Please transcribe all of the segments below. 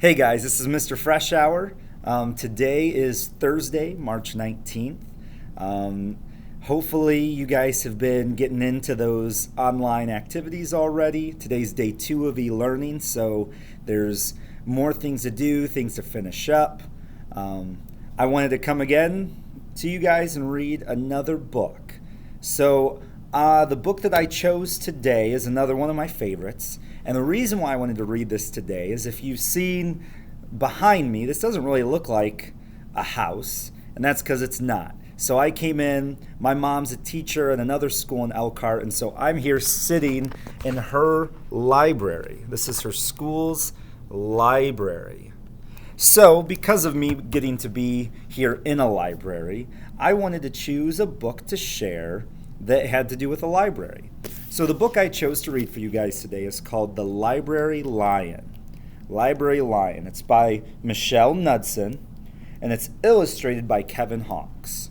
Hey guys, this is Mr. Fresh Hour. Today is Thursday, March 19th. Um, Hopefully, you guys have been getting into those online activities already. Today's day 2 of e-learning, so there's more things to do, things to finish up. I wanted to come again to you guys and read another book. So, the book that I chose today is another one of my favorites. And the reason why I wanted to read this today is if you've seen behind me, this doesn't really look like a house, and that's because it's not. So I came in, my mom's a teacher at another school in Elkhart, and so I'm here sitting in her library. This is her school's library. So because of me getting to be here in a library, I wanted to choose a book to share that had to do with a library. So the book I chose to read for you guys today is called The Library Lion. Library Lion. It's by Michelle Knudsen, and it's illustrated by Kevin Hawkes.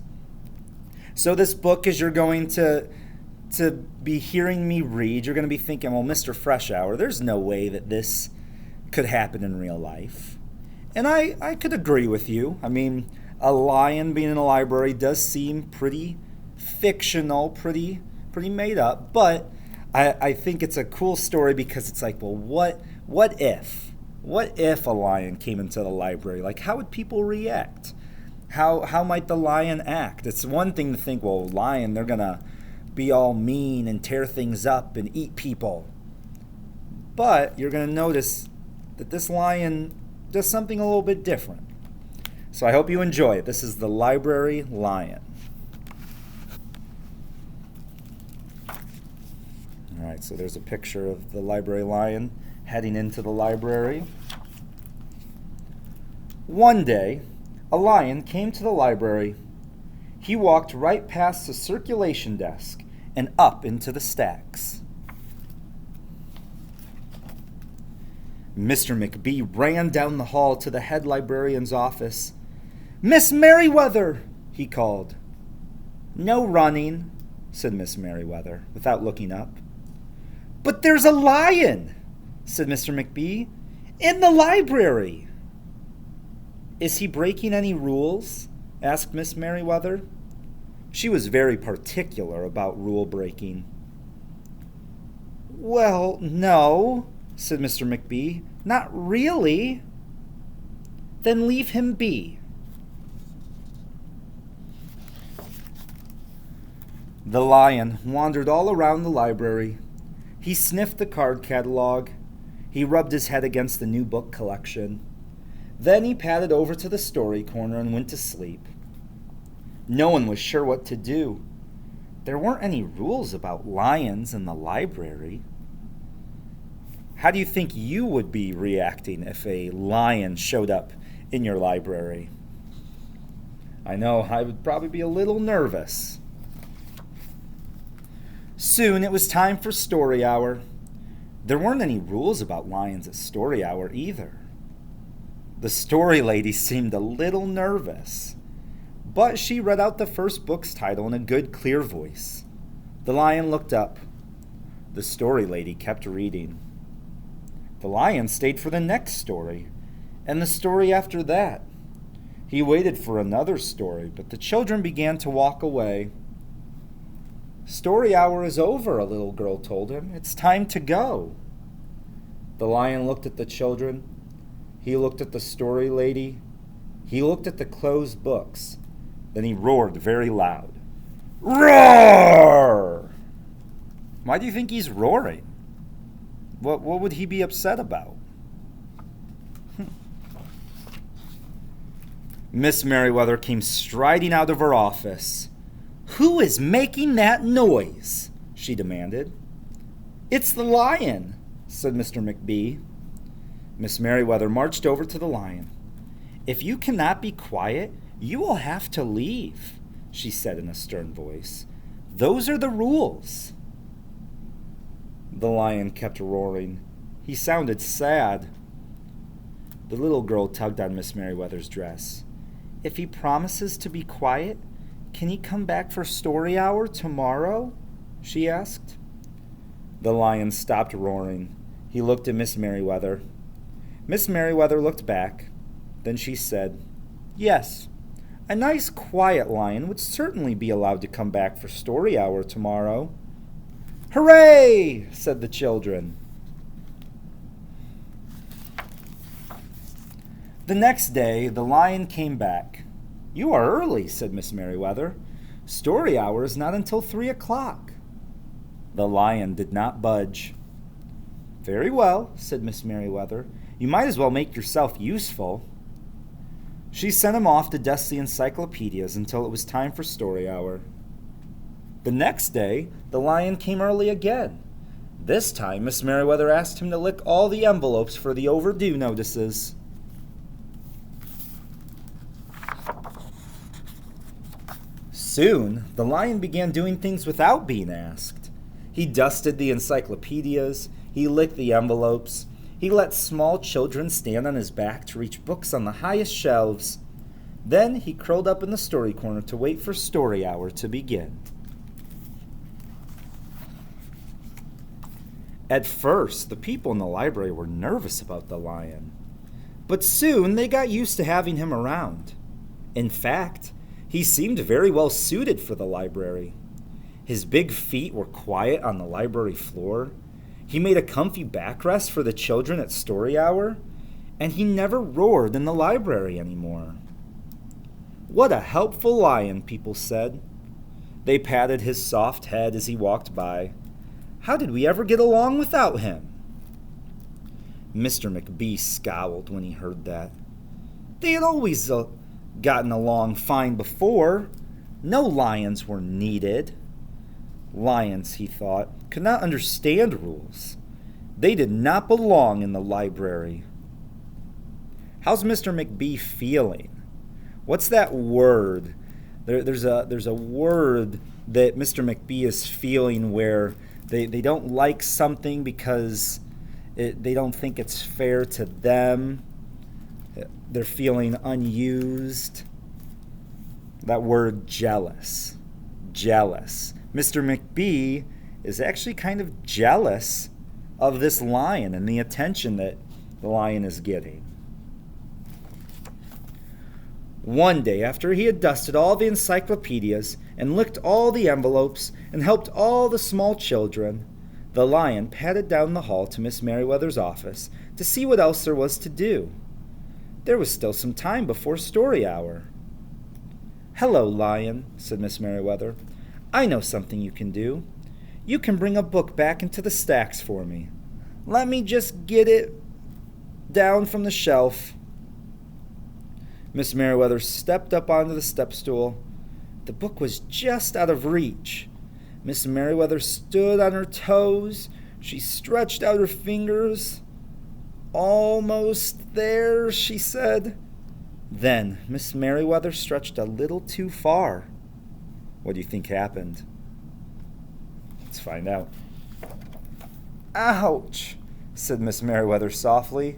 So this book, as you're going to be hearing me read, you're going to be thinking, well, Mr. Fresh Hour, there's no way that this could happen in real life. And I could agree with you. I mean, a lion being in a library does seem pretty fictional, pretty made up, but I think it's a cool story because it's like, well, what if a lion came into the library? Like, how would people react? How might the lion act? It's one thing to think, well, lion, they're gonna be all mean and tear things up and eat people. But you're gonna notice that this lion does something a little bit different. So I hope you enjoy it. This is The Library Lion. All right, so there's a picture of the library lion heading into the library. One day, a lion came to the library. He walked right past the circulation desk and up into the stacks. Mr. McBee ran down the hall to the head librarian's office. "Miss Merriweather!" he called. "No running," said Miss Merriweather, without looking up. "But there's a lion," said Mr. McBee, "in the library." "Is he breaking any rules?" asked Miss Merriweather. She was very particular about rule breaking. "Well, no," said Mr. McBee, "not really." "Then leave him be." The lion wandered all around the library. He sniffed the card catalog. He rubbed his head against the new book collection. Then he padded over to the story corner and went to sleep. No one was sure what to do. There weren't any rules about lions in the library. How do you think you would be reacting if a lion showed up in your library? I know I would probably be a little nervous. Soon it was time for story hour. There weren't any rules about lions at story hour either. The story lady seemed a little nervous, but she read out the first book's title in a good, clear voice. The lion looked up. The story lady kept reading. The lion stayed for the next story, and the story after that. He waited for another story, but the children began to walk away. "Story hour is over," a little girl told him. "It's time to go." The lion looked at the children. He looked at the story lady. He looked at the closed books. Then he roared very loud. "Roar!" Why do you think he's roaring? What would he be upset about? Miss Merriweather came striding out of her office. "Who is making that noise?" she demanded. "It's the lion," said Mr. McBee. Miss Merriweather marched over to the lion. "If you cannot be quiet, you will have to leave," she said in a stern voice. "Those are the rules." The lion kept roaring. He sounded sad. The little girl tugged on Miss Merriweather's dress. "If he promises to be quiet, can he come back for story hour tomorrow?" she asked. The lion stopped roaring. He looked at Miss Merriweather. Miss Merriweather looked back. Then she said, "Yes, a nice quiet lion would certainly be allowed to come back for story hour tomorrow." "Hooray!" said the children. The next day, the lion came back. "You are early," said Miss Merriweather. "Story hour is not until 3 o'clock." The lion did not budge. "Very well," said Miss Merriweather. "You might as well make yourself useful." She sent him off to dust the encyclopedias until it was time for story hour. The next day, the lion came early again. This time, Miss Merriweather asked him to lick all the envelopes for the overdue notices. Soon, the lion began doing things without being asked. He dusted the encyclopedias, he licked the envelopes, he let small children stand on his back to reach books on the highest shelves. Then he curled up in the story corner to wait for story hour to begin. At first, the people in the library were nervous about the lion, but soon they got used to having him around. In fact, he seemed very well suited for the library. His big feet were quiet on the library floor. He made a comfy backrest for the children at story hour, and he never roared in the library anymore. "What a helpful lion," people said. They patted his soft head as he walked by. "How did we ever get along without him?" Mr. McBee scowled when he heard that. They had always gotten along fine before. No lions were needed. Lions, he thought, could not understand rules. They did not belong in the library. "How's Mr. McBee feeling?" What's that word? There's a word that Mr. McBee is feeling where they don't like something because they don't think it's fair to them. They're feeling unused. That word, jealous. Jealous. Mr. McBee is actually kind of jealous of this lion and the attention that the lion is getting. One day, after he had dusted all the encyclopedias and licked all the envelopes and helped all the small children, the lion padded down the hall to Miss Merriweather's office to see what else there was to do. There was still some time before story hour. "Hello, lion," said Miss Merriweather. "I know something you can do. You can bring a book back into the stacks for me. Let me just get it down from the shelf." Miss Merriweather stepped up onto the step stool. The book was just out of reach. Miss Merriweather stood on her toes. She stretched out her fingers. "Almost there," she said. Then Miss Merriweather stretched a little too far. What do you think happened? Let's find out. "Ouch," said Miss Merriweather softly.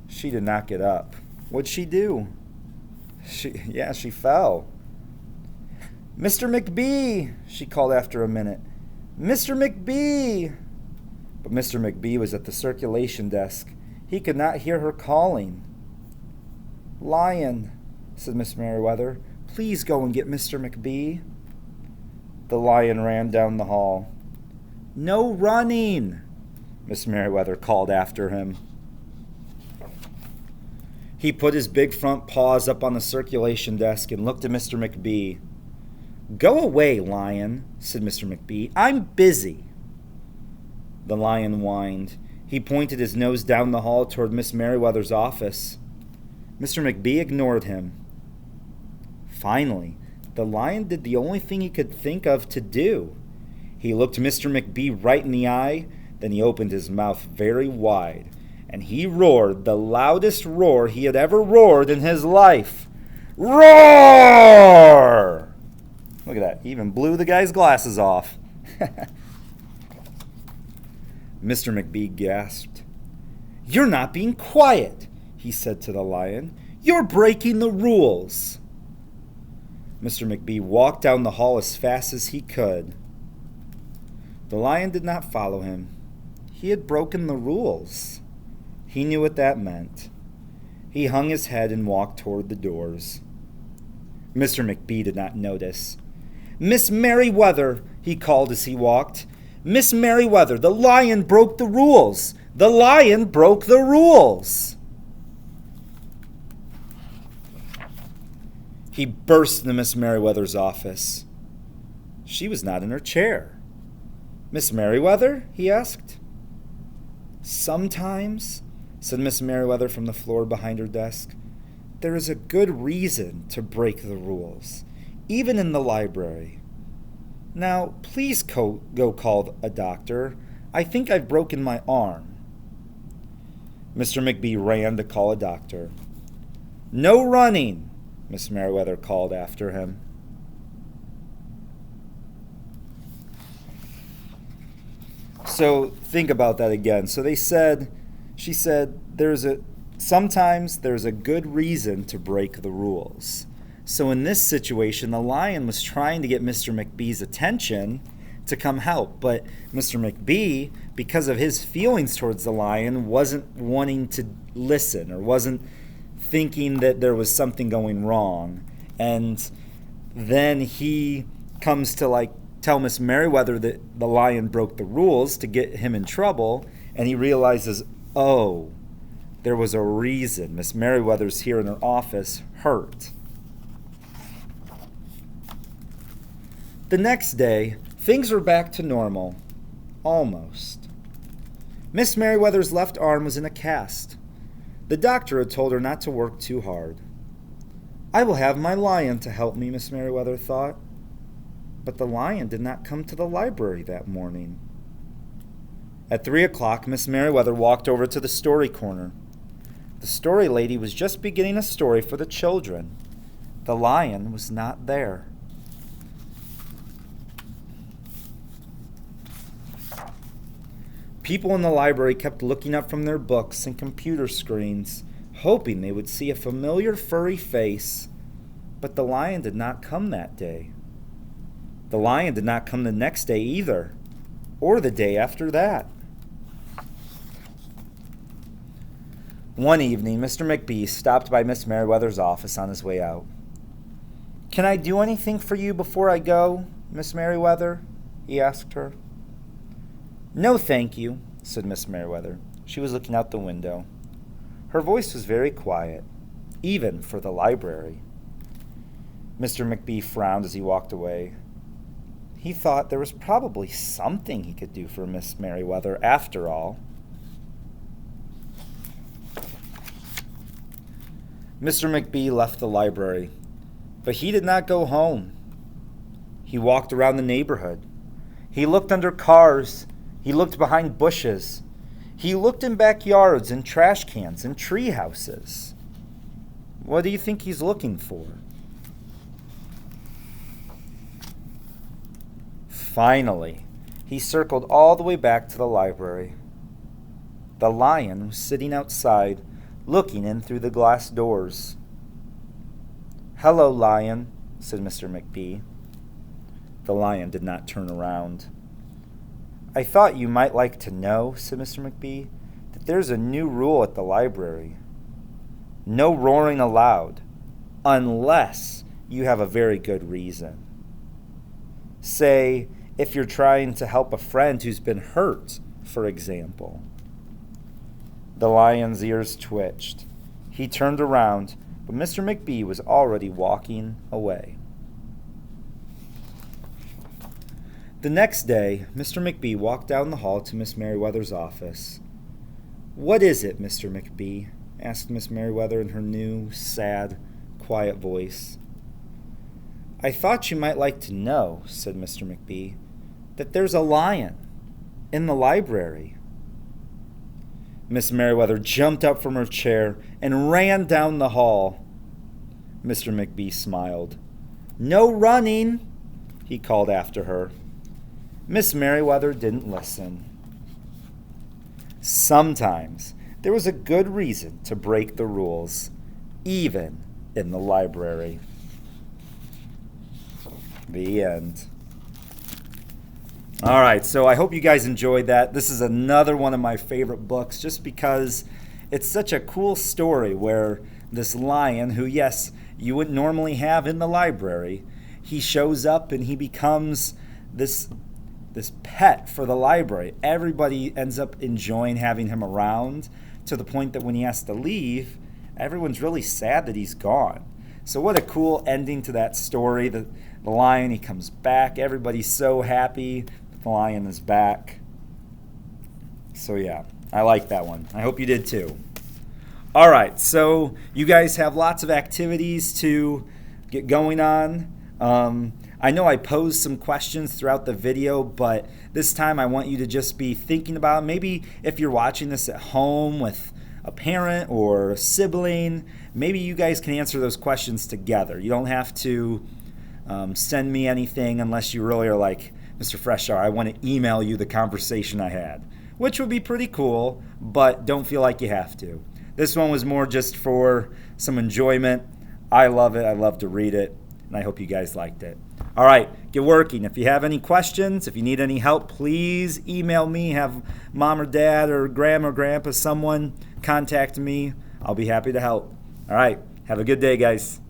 She did not get up. What'd she do? She fell. "Mr. McBee," she called after a minute. "Mr. McBee." But Mr. McBee was at the circulation desk. He could not hear her calling. "Lion," said Miss Merriweather, "please go and get Mr. McBee." The lion ran down the hall. "No running," Miss Merriweather called after him. He put his big front paws up on the circulation desk and looked at Mr. McBee. "Go away, lion," said Mr. McBee. "I'm busy." The lion whined. He pointed his nose down the hall toward Miss Merriweather's office. Mr. McBee ignored him. Finally, the lion did the only thing he could think of to do. He looked Mr. McBee right in the eye, then he opened his mouth very wide, and he roared the loudest roar he had ever roared in his life. Roar! Look at that. He even blew the guy's glasses off. Mr. McBee gasped. "You're not being quiet," he said to the lion. "You're breaking the rules." Mr. McBee walked down the hall as fast as he could. The lion did not follow him. He had broken the rules. He knew what that meant. He hung his head and walked toward the doors. Mr. McBee did not notice. "Miss Merriweather," he called as he walked. "Miss Merriweather, the lion broke the rules. The lion broke the rules." He burst into Miss Merriweather's office. She was not in her chair. "Miss Merriweather?" he asked. "Sometimes," said Miss Merriweather from the floor behind her desk, "there is a good reason to break the rules, even in the library. Now, please go call a doctor. I think I've broken my arm." Mr. McBee ran to call a doctor. "No running," Miss Merriweather called after him. So think about that again. So she said, sometimes there's a good reason to break the rules. So in this situation, the lion was trying to get Mr. McBee's attention to come help. But Mr. McBee, because of his feelings towards the lion, wasn't wanting to listen or wasn't thinking that there was something going wrong. And then he comes to tell Miss Merriweather that the lion broke the rules to get him in trouble, and he realizes, oh, there was a reason. Miss Merriweather's here in her office, hurt. The next day, things were back to normal. Almost. Miss Merriweather's left arm was in a cast. The doctor had told her not to work too hard. "I will have my lion to help me," Miss Merriweather thought. But the lion did not come to the library that morning. At 3 o'clock, Miss Merriweather walked over to the story corner. The story lady was just beginning a story for the children. The lion was not there. People in the library kept looking up from their books and computer screens, hoping they would see a familiar furry face. But the lion did not come that day. The lion did not come the next day either, or the day after that. One evening, Mr. McBee stopped by Miss Merriweather's office on his way out. "Can I do anything for you before I go, Miss Merriweather?" he asked her. "No, thank you," said Miss Merriweather. She was looking out the window. Her voice was very quiet, even for the library. Mr. McBee frowned as he walked away. He thought there was probably something he could do for Miss Merriweather after all. Mr. McBee left the library, but he did not go home. He walked around the neighborhood. He looked under cars. He looked behind bushes. He looked in backyards and trash cans and tree houses. What do you think he's looking for? Finally, he circled all the way back to the library. The lion was sitting outside, looking in through the glass doors. "Hello, lion," said Mr. McBee. The lion did not turn around. "I thought you might like to know," said Mr. McBee, "that there's a new rule at the library. No roaring aloud, unless you have a very good reason. Say, if you're trying to help a friend who's been hurt, for example." The lion's ears twitched. He turned around, but Mr. McBee was already walking away. The next day, Mr. McBee walked down the hall to Miss Merriweather's office. "What is it, Mr. McBee?" asked Miss Merriweather in her new, sad, quiet voice. "I thought you might like to know," said Mr. McBee, "that there's a lion in the library." Miss Merriweather jumped up from her chair and ran down the hall. Mr. McBee smiled. "No running," he called after her. Miss Merriweather didn't listen. Sometimes there was a good reason to break the rules, even in the library. The end. All right, so I hope you guys enjoyed that. This is another one of my favorite books just because it's such a cool story where this lion, who, yes, you wouldn't normally have in the library, he shows up and he becomes this pet for the library. Everybody ends up enjoying having him around, to the point that when he has to leave, everyone's really sad that he's gone. So what a cool ending to that story. The lion, he comes back. Everybody's so happy that the lion is back. So yeah, I like that one. I hope you did too. All right, so you guys have lots of activities to get going on. I know I posed some questions throughout the video, but this time I want you to just be thinking about, maybe if you're watching this at home with a parent or a sibling, maybe you guys can answer those questions together. You don't have to send me anything unless you really are like, Mr. Freshour, I want to email you the conversation I had, which would be pretty cool, but don't feel like you have to. This one was more just for some enjoyment. I love it. I love to read it, and I hope you guys liked it. All right, get working. If you have any questions, if you need any help, please email me. Have mom or dad or grandma or grandpa, someone contact me. I'll be happy to help. All right, have a good day, guys.